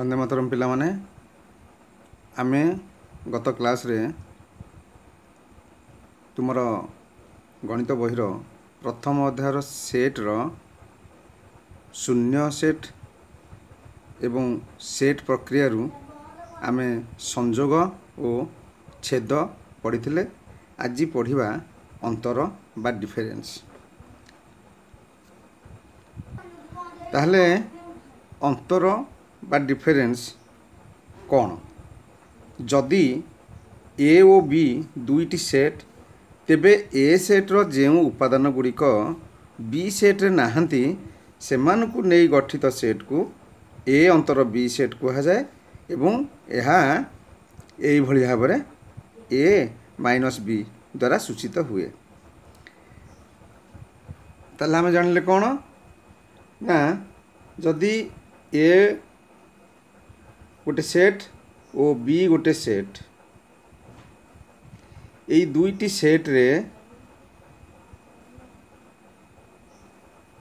वंदे मातरम पिला माने आमे गत क्लास रे तुमर गणित बहिर प्रथम अध्यायर सेट रो शून्य सेट एवं सेट प्रक्रिया रु आमे संयोग और छेद पढ़ी। आज पढ़ा अंतर बा डिफरेंस। ताहले अंतर बा डिफरेंस कौन? जदि ए और बी दुईटी सेट तेबे ए सेट्र जो उपादान गुड़िक बी सेट्रे नाहांती सेमानकु नेई गठित सेट को ए अंतर बी सेट कहुए एवं यह भली भाव में ए माइनस बी द्वारा सूचित हुए। ताहले आमे जानिले कौन ना जदि ए गोटे सेट और बी गोटे सेट यही दुईटी सेट रे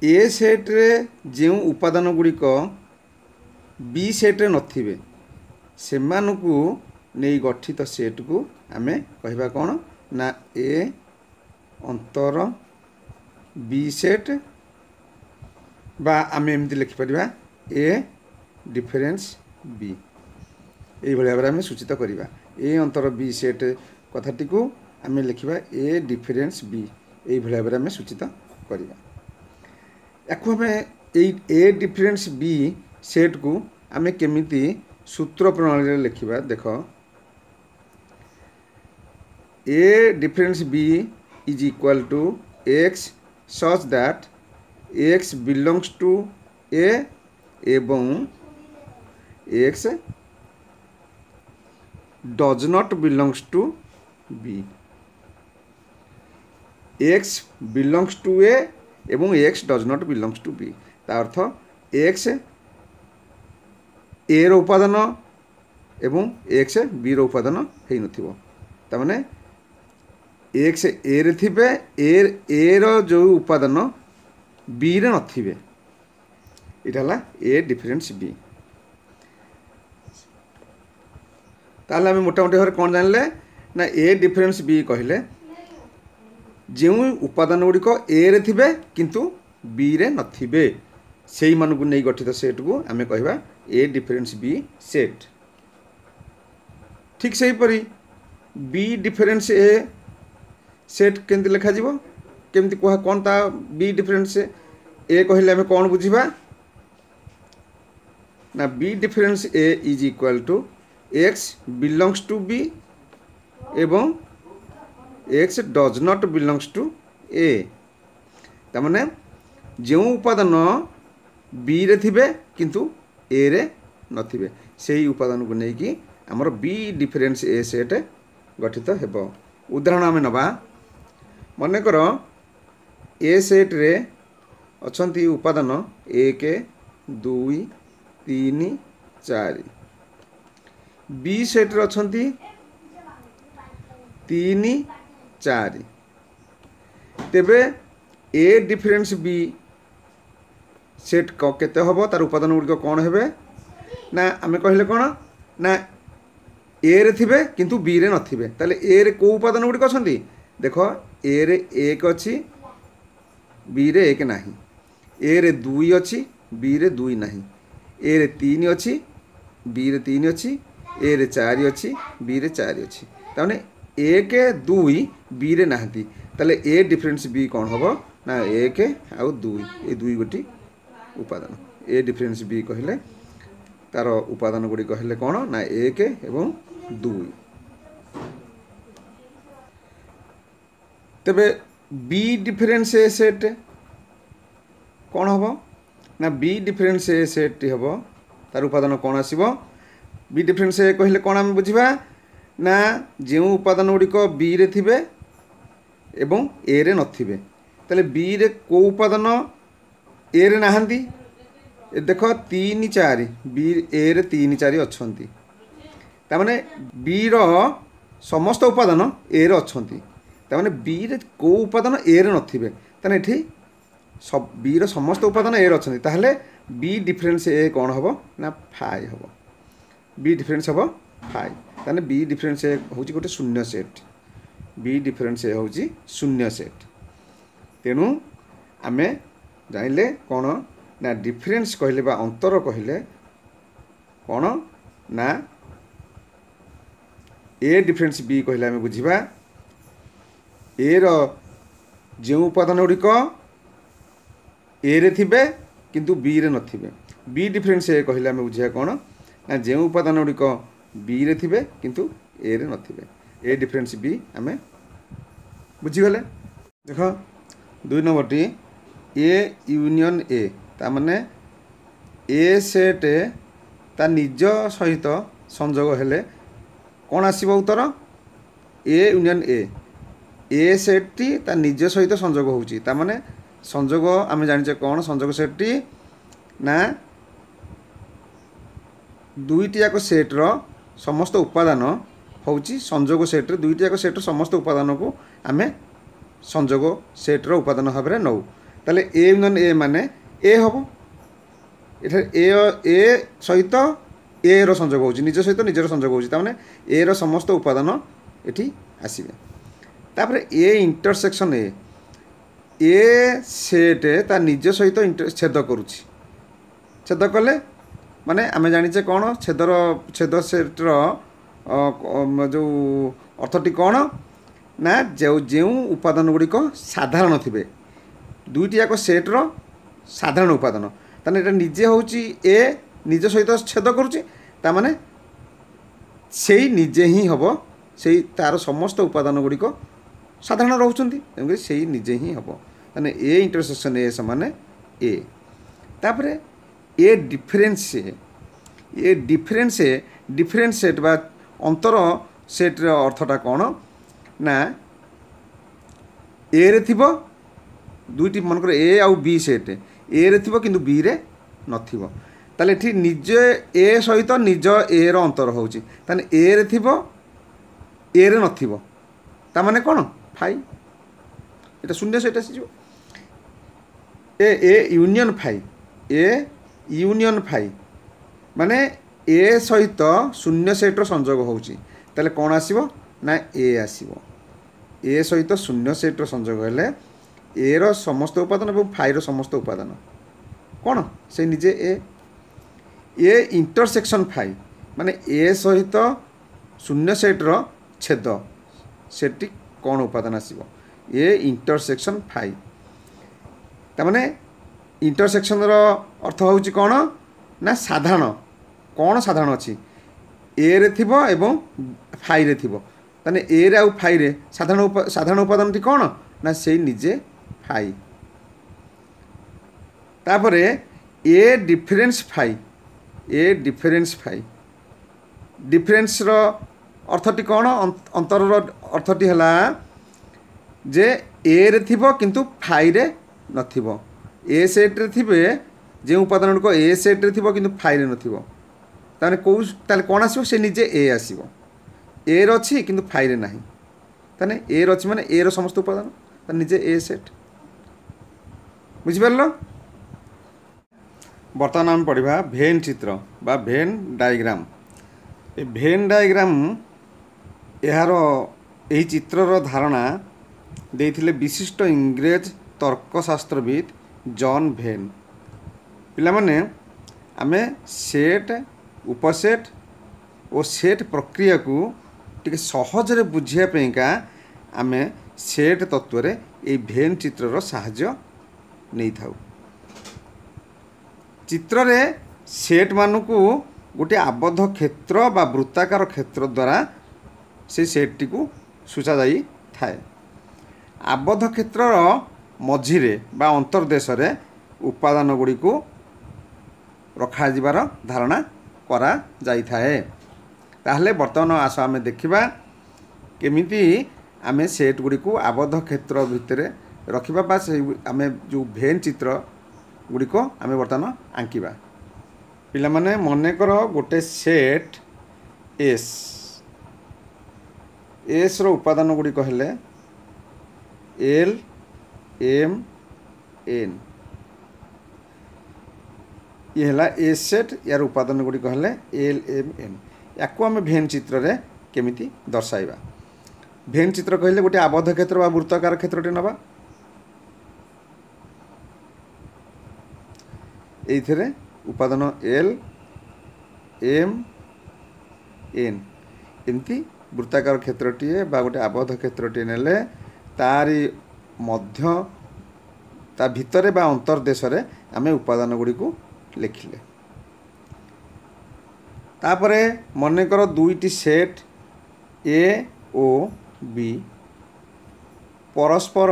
ए सेट रे जो उपादान गुड़िक बी सेट रे नथिबे सेमानकु नहीं गठित सेट को आमे कहबा कौन ना ए अंतर बी सेट बा आमे एमती लिखि परिबा ए डिफरेंस बी। यही भाव में आमे सूचित करिबा ए अंतर बी सेट कथाटी को आमे लिखिबा ए डिफरेंस बी। यही भाव में आमे सूचित करिबा याकु आमे ए डिफरेंस बी सेट को आमे केमिति सूत्र प्रणाली रे लिखिबा। देखो A difference B is equal to X such that x belongs to a एवं x does not belongs to b। x belongs to a एवं x does not belongs to b ता अर्थ x a रो उपादान एवं x b रो उपादान हेई नथिबो। ता माने x a रे थिबे a रो जो उपादान बी रे नथिबे इटाला ए डिफरेंस बी। ताले आमे मोटा मोटी भाव कौन जानले ना ए डिफरेंस बी कहले जो उपादान गुड़िक ए रे थिबे किंतु बी रे नथिबे सेई मानकु नै गठित सेट को आमे कहबा ए डिफरेंस बी सेट। ठीक सही परी बी डिफरेंस ए सेट केंति लिखा जीवो केमती कह कौन ता बी डिफरेंस ए कहले हमें कौन बुझीबा ना B difference A is equal to X belongs to B एवं X does not belongs to A. ता माने जो उपादान बी रे थिबे किंतु ए रे नथिबे सेही उपादान को नै कि हमर बी डिफरेंस ए सेट गठित हेबो। उदाहरण आमे नबा मने करो ए सेट रे अछंती उपादान 1 2 3 4 बी सेट रे अछंती 3 4 तेबे ए डिफरेंस बी सेट केते हबो तार उपादान गुड़िक कौन हेबे ना आमे कहले कौन ना ए रे थिबे किंतु बी रे नथिबे। ताले ए रे को उपादान गुड़िक अछंती देखो ए रे 1 अछि बी रे 1 नाही ए रे 2 अछि बी रे 2 नाही ए रे 3 अछि बी रे 3 अछि ए रे 4 अछि बी रे 4 अछि। ता माने 1 2 बी रे नाहंती ताले ए डिफरेंस बी कौन हबो ना 1 आउ 2 ए 2 गोटी उपादान ए डिफरेंस बी कहले तार उपादान गुडी कहले कौन ना 1 एवं 2। तेबे बी डिफरेंस ए सेट कौन हम ना बी डिफरेंस ए सेट हम तार उपादान कौन आसब बी डिफरेंस ए कहले कौन आम बुझा ना जो उपादान गुड़िक बी रे थिबे एवं ए रे नथिबे ताले बी रे को उपादान ए रे नाहांती देख 3 4 बी ए रे 3 4 अछंती ता माने बी रो समस्त उपादान ए रे अछंती ता माने बी रे को उपादान ए रे नथिबे ताने एठी सब बी रो समस्त उपादान ए रे अछंती ताहले बी डिफरेंस ए कौन हम ना 5 हम बी डिफरेन्स हम फाइव ताने बी डिफरेन्स ए हूँ गोटे शून्य सेट बी डिफरेन्स ए हूँ शून्य सेट तेणु आमे जानिले कौन ना डिफरेन्स कहले बा अंतर कहले कौन ना ए डिफरेन्स बी कहले आमे बुझिबा ए रो जो उपादान गुड़िक ए रे थिबे किंतु बी रे नथिबे बी डिफरेन्स ए कहले आमे बुझिया कौन ना जो उपादान गुड़िक बी रे थिबे किंतु ए रे नथिबे ए डिफरेन्स बी आमे बुझीगले देख 2 नंबर टी ए यूनियन ए ता माने ए सेट ता निज सहित संजोग हेले कौन आसीबो उत्तर ए यूनियन ए सेट टी ता निज सहित संजोग होउची ता माने संजोग आमे जानिचे कौन संजोग सेट टी ना दुईटी जाक सेट रो समस्त उपादान होउची संजोग सेट रे दुईटी जाक सेट रो समस्त उपादान को आमे संजोग सेट रो उपादान भाबरे नौ ताले ए यूनियन ए माने ए हबो एठा ए सहित ए रो संजोग होउची निज सहित निजर संजोग होउची ता माने ए रो समस्त उपादान एठी आसीबे तापरे ए इंटरसेक्शन ए सेट ता निज सहित छेद करूची छेद कले माने आमे जानिचे कौन छेद सेट रो जो अर्थटी कौन ना जो उपादान गुड़िक साधारण थिबे दुईटी जाक सेट रो साधारण उपादान ताने एटा निजे होउची ए निज सहित छेद करूची ता माने सेई निजे ही हबो सेई तार समस्त उपादान गुड़िक साधारण रहउचंती तेणुकरी सेई निजे ही हबो ताने ए इंटरसेक्शन ए समान ए तापरे ए डिफरेन्स सेट बा अंतर सेट रो अर्थटा कौन ना ए रे थिबो दुईटी मनकर ए आउ बी सेट ए रे थिबो किंतु बी रे नथिबो ताले एठी निज ए सहित निज ए रो अंतर होउची ताने ए रे थिबो ए रे नथिबो ता माने कोन फाइ एटा शून्य सेट आसीजो ए यूनियन फाइ माने ए सहित शून्य सेट रो संजोग होउची ताले कोन आसीबो ना ए आसीबो ए सहित शून्य सेट रो संजोग हेले ए रो समस्त उपादान और फाइ रो समस्त उपादान कौन से निजे ए इंटरसेक्शन फाइ माने ए सहित शून्य सेट रो छेद सेटी कौन उपादान आसीबो ए इंटरसेक्शन फाइ ता माने इंटरसेक्शन रो अर्थ होउची कौन ना साधारण कौन साधारण अछि ए रे थिबो एवं फाइ रे थिबो ताने ए रे आउ फाइ रे साधारण उपादान टी कौन ना से निजे फाइ तापरे ए डिफरेन्स फाइ डिफरेन्स रो अर्थटी कौन अंतर रो अर्थटी हला जे ए रे थिबो किंतु फाइ रे नथिबो ए सेट रे थिबे जे उपादान को ए सेट रे थिबो किंतु फाइ रे नथिबो ताने कौन आसीबो से निजे ए आसीबो ए रो अछि किंतु फाइ रे नाही ताने ए रो अछि माने ए रो समस्त उपादान ताने निजे ए सेट बुझि परलो बर्तमान आम पढ़ा भेन चित्र बा भेन डायग्राम ए भेन डायग्राम यार यही चित्रर धारणा देइथिले विशिष्ट इंग्रेज तर्कशास्त्रविद जॉन भेन पिला माने आमे सेट उपसेट और सेट प्रक्रिया को टिके सहज रे बुझिया पेका आमे सेट तत्व रे ए भेन चित्रर सहाय्य नहीं थाउ चित्र रे सेट मानकु गोटे आबद्ध क्षेत्र बा वृत्ताकार क्षेत्र द्वारा से सेट टी को सूचा जाई थाए आबद्ध क्षेत्रर मझिरे बा अंतर्देश रे उपादान गुड़ी को रखा जिबार धारणा करा जाई थाए ताहले वर्तमान आस आमे देखिबा केमिति आमे सेट गुड़ी को आबद्ध क्षेत्र भितरे रखिबा बा से आमे जो भेन चित्र गुड़ी को आमे वर्तमान आंकिबा पिला माने मने करो गोटे सेट एस रो उपादान गुड़ी कहले एल एम एन ये है ए सेट यार उपादान गुड़िक हेले एल एम एन या आम भेन चित्र रे केमिति दर्शाइबा। भेन चित्र कहले गोटे आबद्ध क्षेत्र बा वृत्ताकार क्षेत्रटे नबा एइथिरे उपादान एल एम एन एमती वृत्ताकार क्षेत्रटीए बा गोटे आबद्ध क्षेत्रटीए नेले तारी मध्य ता भितरे बा अंतर्देश रे आमे उपादान गुड़ी को लिखिले। तापरे मने कर दुईटी सेट ए ओ बी परस्पर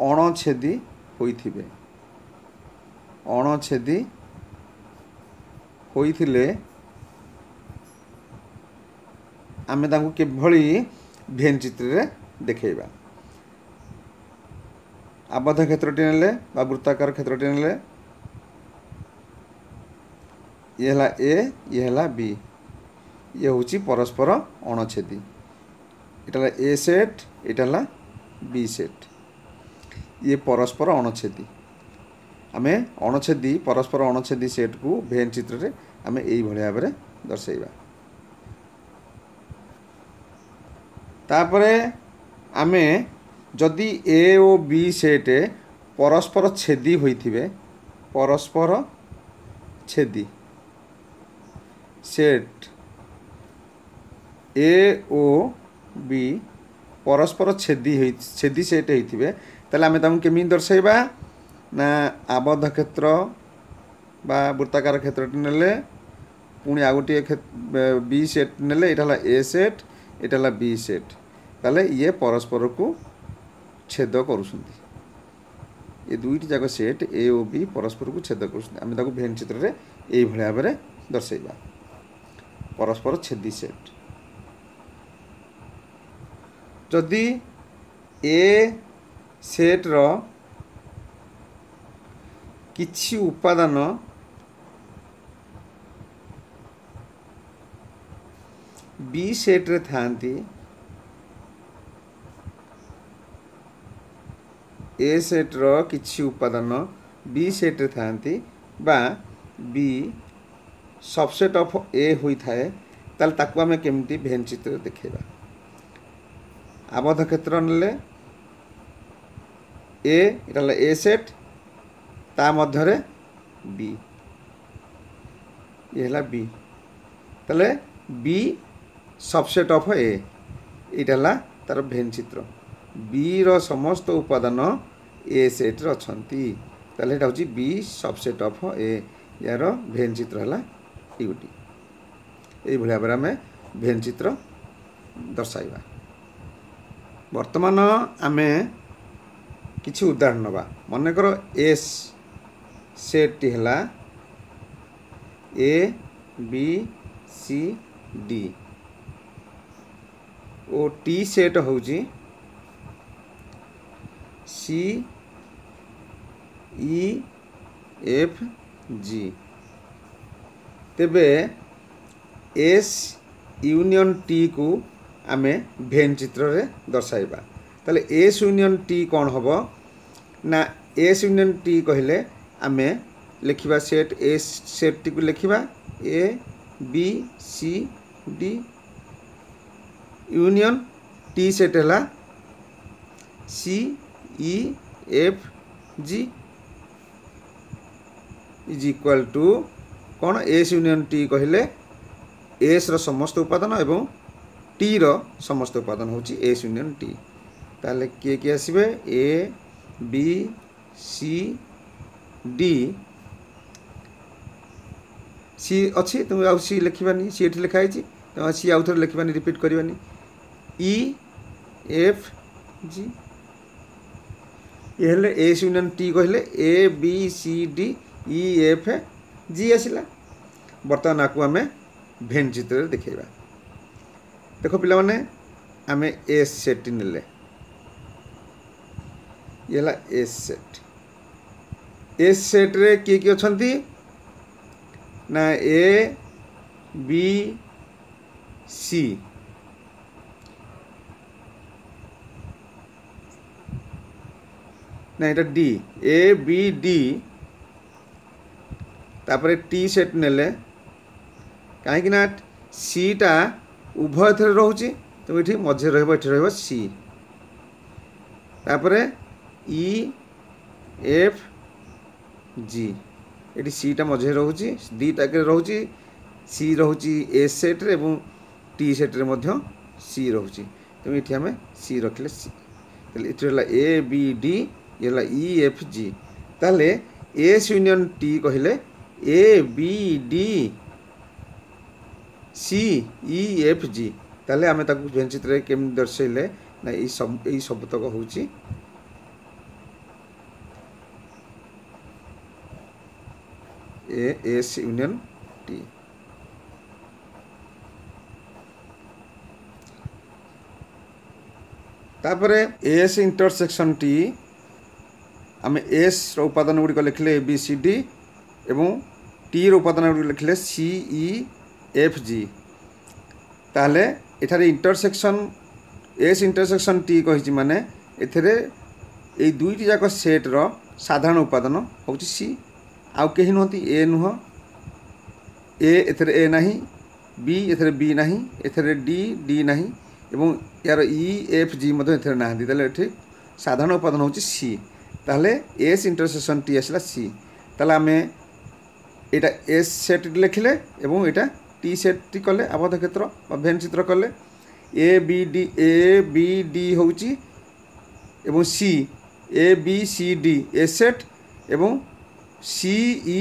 अणछेदी होइथिबे। अणछेदी होइथिले आमे तांको किभଳି भेन चित्र रे देखेबा। आबद्ध क्षेत्रटी नेले बा वृत्ताकार क्षेत्रटी नेले ये हला ए ये हला बी ये होची परस्पर अणछेदी एटा ए सेट एटा हला बी सेट ये परस्पर अणछेदी आमे अणछेदी परस्पर अणछेदी सेट को भेन चित्र रे आमे एई भଳି भाबरे दर्शाइबा। तापरे आमे जदि ए ओ बी सेट परस्पर छेदी होइथिबे परस्पर छेदी सेट ए ओ बी परस्पर छेदी सेट होइथिबे ताले आमे तामु केमि दर्शाइबा ना आबद्ध क्षेत्र बा वृत्ताकार क्षेत्रटी नेले पुणी आ गोटे बी सेट नेले एटा हला ए सेट एटा हला बी सेट ताले ये परस्पर को छेद करुछंती। ये दुईटी जाक सेट ए ओ बी परस्पर को छेद करुछंती आमे ताको भेन चित्र रे एई भଳି भाबरे दर्शाइबा परस्पर छेदी सेट। जदि ए सेट रो किछि उपादान बी सेट रे थांती ए सेट रो किछि उपादान बी सेट रे थांती बा बी सबसेट ऑफ ए होई थाए ताल ताकू आमे केमती भेन चित्र देखेबा। आबद्ध क्षेत्र नेले ए एटा ले ए सेट ता मध्य रे बी ये हला बी ताले बी सबसेट ऑफ ए एटा हला तार भेन चित्र बी रो समस्त उपादान ए सेट रे अछंती ताले एटा होची बी सबसेट ऑफ ए यार भेन चित्र हला इगुटी एई भଳି भाबरे आमे भेन चित्र दर्शाइबा। वर्तमान आमे किछि उदाहरण नबा मने करो एस सेट टी हला ए बी सी डी ओ टी सेट होउची सी ई एफ जी तेबे एस यूनियन टी को आमे भेन चित्र रे दर्शाइबा। ताले एस यूनियन टी कौन हबो ना एस यूनियन टी कहले आमे लिखिबा सेट एस सेट टी को लिखिबा A B C D union T set हला C E F G is equal to कौन एस यूनियन टी कहले एस रो समस्त उपादान एवं टी रो समस्त उपादान होची एस यूनियन टी ताले के आसीबे ए बी सी डी सी अच्छी तुम आ सी लिखबानी सी एठी लिखाई छी तुम सी आउ थोर लिखबानी रिपीट करबानी ई एफ जी ये हेले एस यूनियन टी कहले A B C D E F G आसिला। बर्तमान आपको आमे भेन चित्र देखेबा। देखो पिला माने आमे एस सेट नेले येला एस सेट रे किए अछंती ना ए बी सी ना এটা ডি এ বি ডি তারপরে টি সেট নেলে কাହିଁକି ନା সিটা উভয় থরে রହୁଛି তো এটি মধ্যে রহব এটি রহব সি তারপরে ই এফ জি এটি সিটা মধ্যে রହୁଛି দুইটাকে রହୁଛି সি রହୁଛି এ সেট্রে এবং টি সেট্রে মধ্য সি রହୁଛି তেমন এটি আমি সি রখিলে সি তাহলে এটি হল এ বি ডি ইয়ে হল ই এফ জি তাহলে এস ইউনিয়ন টি কহিলে A B D C E F G তাহলে আমি তাকে ভেনচিত্রে কেমনি দর্শাইলে না এই সবতক হচ্ছে এ এস ইউনিয়ন টি তারপরে এস ইন্টরসেকশন টি আমি এস উপাদান গুড়িক লিখলে এ বি সি ডি এবং টি উপাদান গুড়িক লিখলে সি ই এফ জি তাহলে এখানে ইন্টরসেকশন এস ইন্টরসেকশন টি কহিছি মানে এথেরে এই দুইটি যাক সেটর সাধারণ উপাদান হচ্ছে সি আউ কেহি নুহতি এ নুহ এ এথেরে এ নাহি বি এথেরে বি নাহি এথেরে ডি ডি নাহি এবং ইয়ার ই এফ জি মধ্যে এথেরে নাহান্তি তাহলে এটি সাধারণ উপাদান হচ্ছে সি তাহলে এস ইন্টরসেকশন টি আসলা সি তাহলে আমি এটা এস সেট লিখিলে এবং এটা টি সেটটি কলে আবদ্ধ ক্ষেত্র বা ভেন চিত্র কলে এ বি ডি হচ্ছে এবং C A B C D A set এবং C E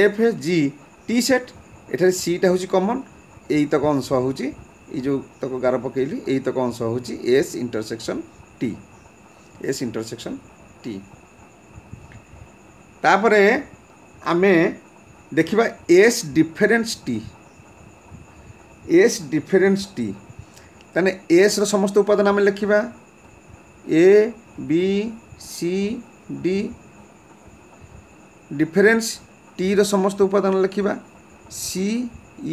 F G T set এখানে সিটা হচ্ছে কমন এইতক অংশ হচ্ছে এই যে তক গার পকাইলি এইতক অংশ হচ্ছে S intersection T S intersection T তারপরে আমি देखा S difference T S difference T ताने एस रो समस्त उपादान आम लिखा A B C D difference T रो समस्त उपादान लिखा सी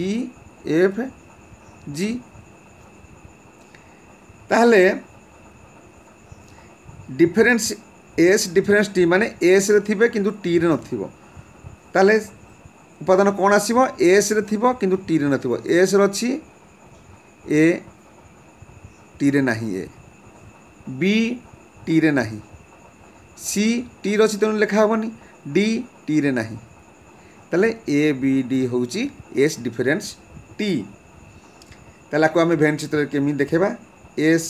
ई एफ जी ताहले डिफरेन्स एस डिफरेन्स टी माने एस रे थिबे किंतु टी रे नथिबो ताहले उपादान कौन आसो एस रे थिबो किंतु टी रे नथिबो एस रे अछि ए टी रे नाही ए बी टी रे नाही सी टी रे अछि तेणु लिखा हेबनी डी टी रे नाही ताले ए बी डी होउची एस डिफरेन्स टी ताला को आमे भेन चित्र केमी देखेबा एस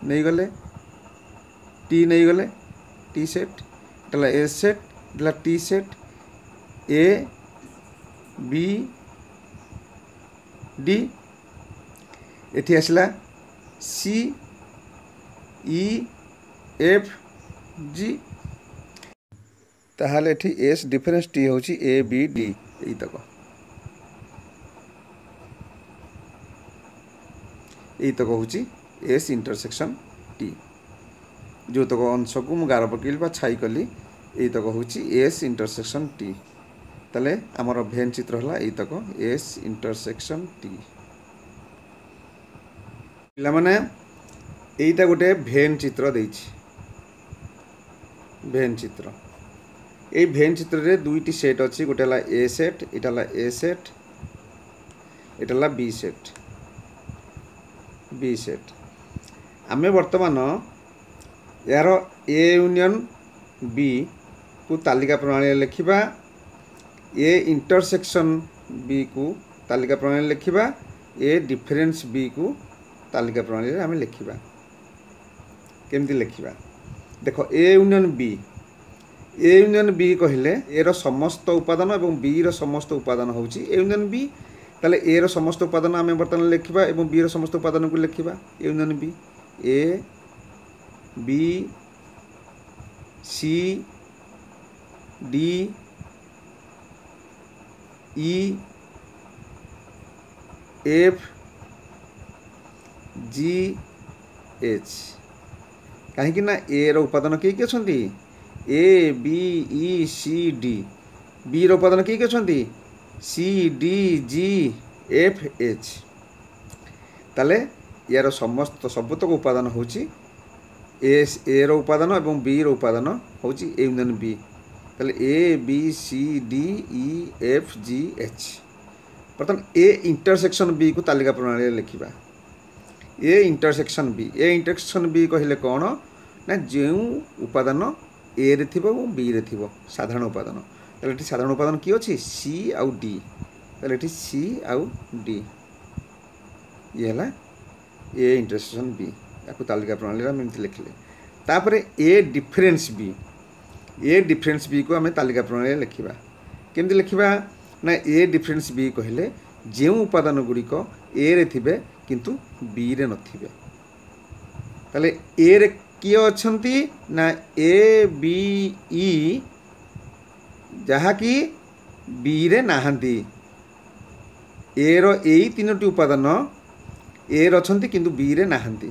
नहीं गले टी नहीं गले टी सेट ताला एस सेट ताला T set A B D एठी आसला सी ई एफ जी ताहले एठी एस डिफरेन्स टी होची ए बी डी एई तक होची एस इंटरसेक्शन टी जो तक अंश को मु गार पकेली बा छाई कली एई तक होची एस इंटरसेक्शन टी ताले आमर भेन चित्र हला एई तक एस इंटरसेक्शन टी पिला माने एईटा गोटे भेन चित्र देछि भेन चित्र এই ভেন চিত্রে দুইটি সেট আছে গোটে হল এ সেট এটা হল এ সেট এটা হল বি সেট আমি বর্তমান यार ए यूनियन बी को तालिका प्रणाली लिखा ए इंटरसेक्शन बी को तालिका प्रणाली लिखा ए डिफरेन्स बी को तालिका प्रणाली आम लिखा केमती लिखा देख ए यूनियन बी कहले ए रो समस्त उपादान और बी रो समस्त उपादान होउची ए यूनियन बी ताले ए रो समस्त उपादान आम बर्तमान लिखा और बी रो समस्त उपादान को लिखा A union B A B C D E F G H कहीं ना ए रो उपादान किए किए छंती A B E C D B रो उपादान किए किए छंती C D G F H ताले यार समस्त सबतक उपादान होची ए रो उपादान और बी रो उपादान हूँ ए यूनियन बी ताले A B C D E F G H. बर्तमान ए इंटरसेक्शन बी को तालिका प्रणाली लिखा ए इंटरसेक्शन बी कहले कौन ना जो उपादान ए रे थिबो और बी रे थिबो साधारण उपादान ताले साधारण उपादान किए अच्छी सी आउ डी ताले सी आउ डी ये है ए इंटरसेक्शन बी या तालिका प्रणाली आम लिखले। तापर ए डिफरेन्स बी को आम तालिका प्रणाली लिखा केमती लिखा ना ए डिफरेन्स बी कहले जो उपादान गुड़िक ए रे थिबे किंतु बी रे नथिबे ताले ए रे किए अछंती ना ए बी ई जहाँकि बी रे नाहांती ए रो एई तीनोटी उपादान ए रे अछंती किंतु बी रे नाहांती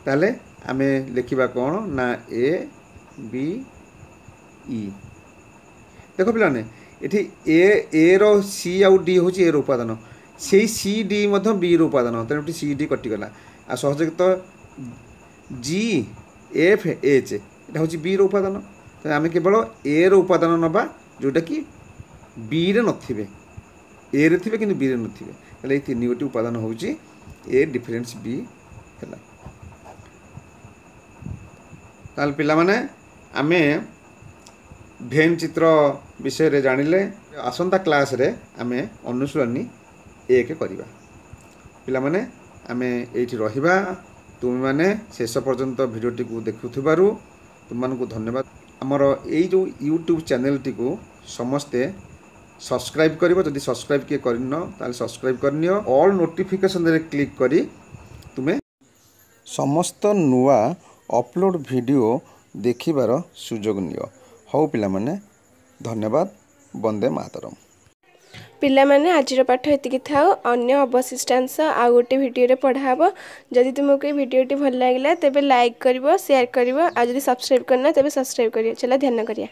ताले आमे लिखिबा कोन ना ए बी ई। देखो पिलाने एठी ए रो सी आउ डी होची ए रो उपादान से सी डी मध्य बी रो उपादान तेणु सी डी कटिगला आ सहज तो जी एफ एच यहाँ हूँ बी रो उपादान तो आम केवल ए रो उपादान नबा जोटा कि बी रे नथिबे ए रे थिबे किंतु बी रे नथिबे ताले ए तीन गोटी उपादान हूँ ए डिफरेन्स बी है। ताल पिला माने आमे भेन चित्र विषय रे जानिले आसंता क्लास रे आमे अनुशीलनी एक करिबा। पिला माने आमे एठी रहिबा तुम माने शेष पर्यंत भिडियोटी को देखुथिबारु तुम मानकु धन्यवाद। हमर एई जो यूट्यूब चैनल टी को समस्ते सब्सक्राइब करिवो जदि सब्सक्राइब के करन ताले सब्सक्राइब करनियो ऑल नोटिफिकेशन रे क्लिक करी तुमे समस्त नुआ अपलोड वीडियो देखिबार सुजोग नियो। हौ पिला माने धन्यवाद। वंदे मातरम। पिला माने आजिर पाठ एतिकी थाओ अन्य अवशिष्टांश आ गोटे वीडियो पढ़ाब। जदि तुमको ये वीडियोटी भल लगे तेबे लाइक करिवो शेयर करिवो आ जदि सब्सक्राइब करना तेबे सब्सक्राइब करियो। चला ध्यान करिया।